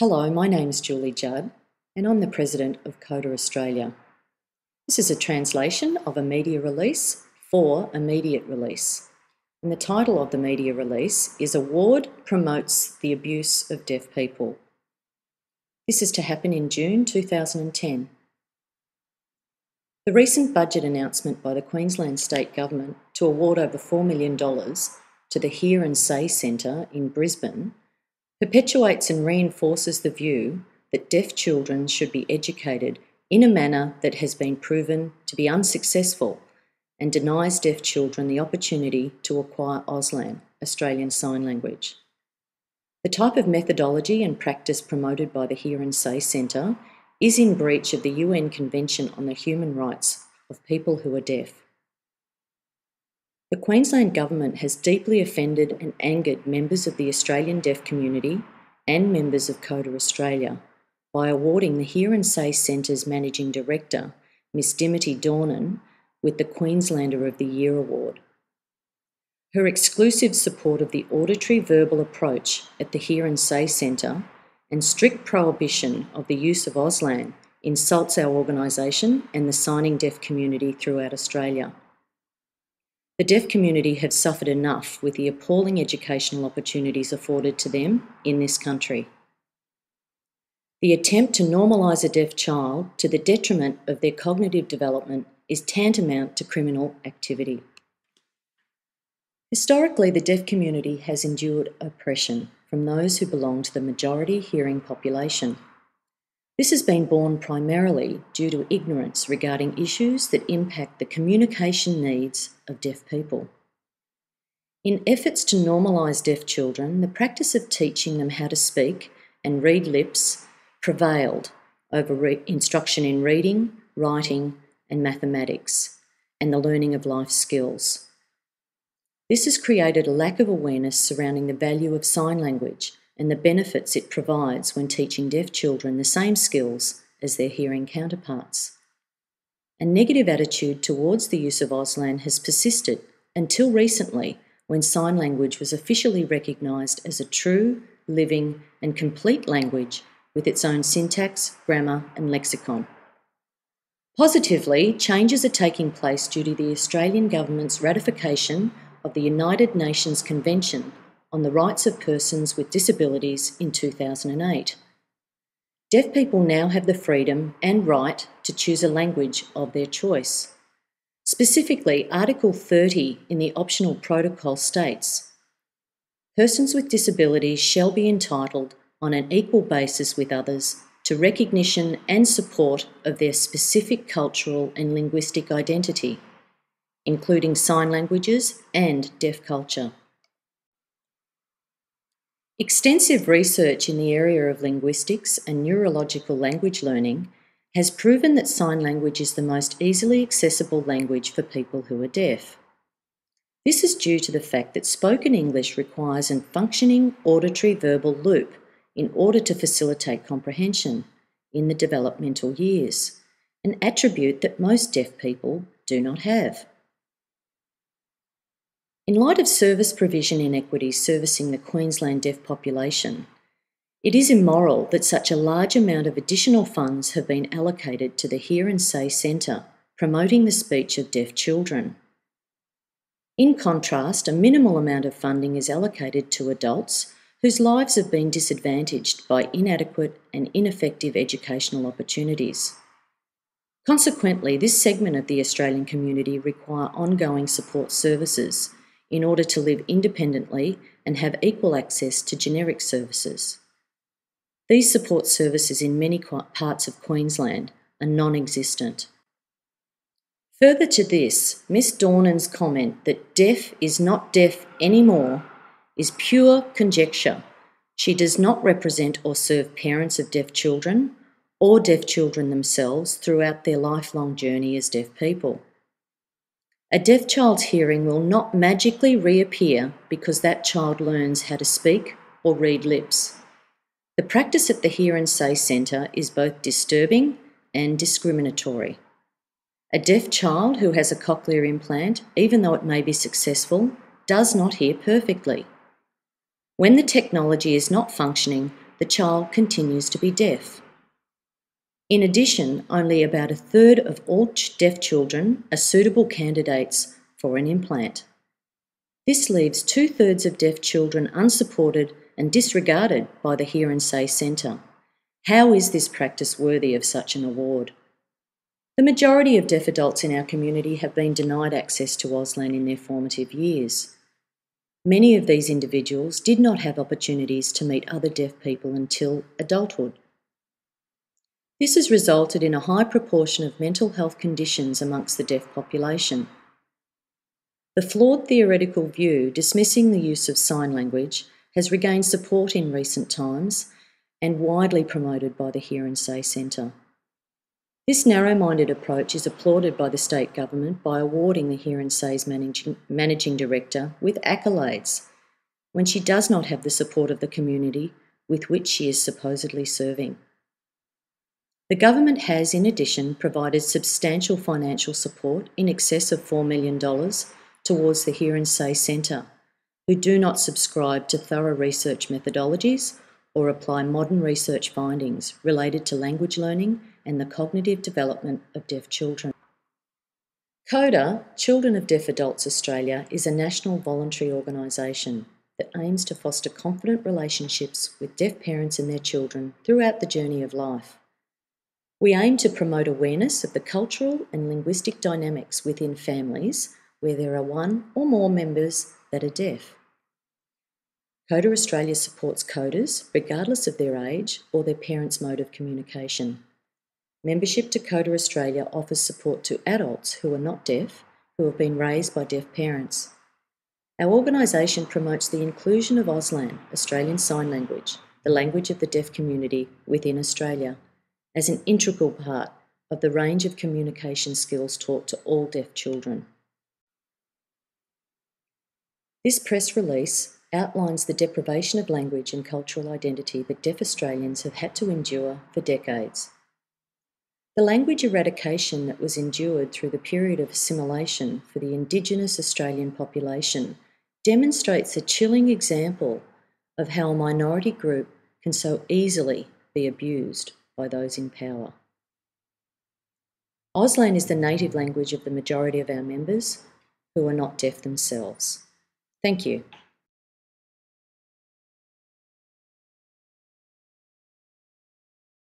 Hello, my name is Julie Judd, and I'm the President of CODA Australia. This is a translation of a media release for immediate release. And the title of the media release is Award Promotes the Abuse of Deaf People. This is to happen in June 2010. The recent budget announcement by the Queensland State Government to award over $4 million to the Hear and Say Centre in Brisbane perpetuates and reinforces the view that deaf children should be educated in a manner that has been proven to be unsuccessful and denies deaf children the opportunity to acquire Auslan, Australian Sign Language. The type of methodology and practice promoted by the Hear and Say Centre is in breach of the UN Convention on the Human Rights of People who are Deaf. The Queensland Government has deeply offended and angered members of the Australian deaf community and members of CODA Australia by awarding the Hear and Say Centre's Managing Director, Miss Dimity Dornan, with the Queenslander of the Year award. Her exclusive support of the auditory verbal approach at the Hear and Say Centre and strict prohibition of the use of Auslan insults our organisation and the signing deaf community throughout Australia. The deaf community have suffered enough with the appalling educational opportunities afforded to them in this country. The attempt to normalise a deaf child to the detriment of their cognitive development is tantamount to criminal activity. Historically, the deaf community has endured oppression from those who belong to the majority hearing population. This has been borne primarily due to ignorance regarding issues that impact the communication needs of deaf people. In efforts to normalise deaf children, the practice of teaching them how to speak and read lips prevailed over instruction in reading, writing, and mathematics, and the learning of life skills. This has created a lack of awareness surrounding the value of sign language and the benefits it provides when teaching deaf children the same skills as their hearing counterparts. A negative attitude towards the use of Auslan has persisted until recently, when sign language was officially recognised as a true, living and complete language with its own syntax, grammar and lexicon. Positively, changes are taking place due to the Australian Government's ratification of the United Nations Convention on the Rights of Persons with Disabilities in 2008. Deaf people now have the freedom and right to choose a language of their choice. Specifically, Article 30 in the optional protocol states, "Persons with disabilities shall be entitled on an equal basis with others to recognition and support of their specific cultural and linguistic identity, including sign languages and deaf culture." Extensive research in the area of linguistics and neurological language learning has proven that sign language is the most easily accessible language for people who are deaf. This is due to the fact that spoken English requires a functioning auditory verbal loop in order to facilitate comprehension in the developmental years, an attribute that most deaf people do not have. In light of service provision inequities servicing the Queensland deaf population, it is immoral that such a large amount of additional funds have been allocated to the Hear and Say Centre, promoting the speech of deaf children. In contrast, a minimal amount of funding is allocated to adults whose lives have been disadvantaged by inadequate and ineffective educational opportunities. Consequently, this segment of the Australian community require ongoing support services in order to live independently and have equal access to generic services. These support services in many parts of Queensland are non-existent. Further to this, Ms Dornan's comment that deaf is not deaf anymore is pure conjecture. She does not represent or serve parents of deaf children or deaf children themselves throughout their lifelong journey as deaf people. A deaf child's hearing will not magically reappear because that child learns how to speak or read lips. The practice at the Hear and Say Centre is both disturbing and discriminatory. A deaf child who has a cochlear implant, even though it may be successful, does not hear perfectly. When the technology is not functioning, the child continues to be deaf. In addition, only about a third of all deaf children are suitable candidates for an implant. This leaves 2/3 of deaf children unsupported and disregarded by the Hear and Say Centre. How is this practice worthy of such an award? The majority of deaf adults in our community have been denied access to Auslan in their formative years. Many of these individuals did not have opportunities to meet other deaf people until adulthood. This has resulted in a high proportion of mental health conditions amongst the deaf population. The flawed theoretical view dismissing the use of sign language has regained support in recent times and widely promoted by the Hear and Say Centre. This narrow-minded approach is applauded by the state government by awarding the Hear and Say's managing director with accolades when she does not have the support of the community with which she is supposedly serving. The government has, in addition, provided substantial financial support in excess of $4 million towards the Hear and Say Centre, who do not subscribe to thorough research methodologies or apply modern research findings related to language learning and the cognitive development of deaf children. CODA, Children of Deaf Adults Australia, is a national voluntary organisation that aims to foster confident relationships with deaf parents and their children throughout the journey of life. We aim to promote awareness of the cultural and linguistic dynamics within families where there are one or more members that are deaf. CODA Australia supports CODAs regardless of their age or their parents' mode of communication. Membership to CODA Australia offers support to adults who are not deaf, who have been raised by deaf parents. Our organisation promotes the inclusion of Auslan, Australian Sign Language, the language of the deaf community within Australia, as an integral part of the range of communication skills taught to all deaf children. This press release outlines the deprivation of language and cultural identity that deaf Australians have had to endure for decades. The language eradication that was endured through the period of assimilation for the Indigenous Australian population demonstrates a chilling example of how a minority group can so easily be abused by those in power. Auslan is the native language of the majority of our members who are not deaf themselves. Thank you.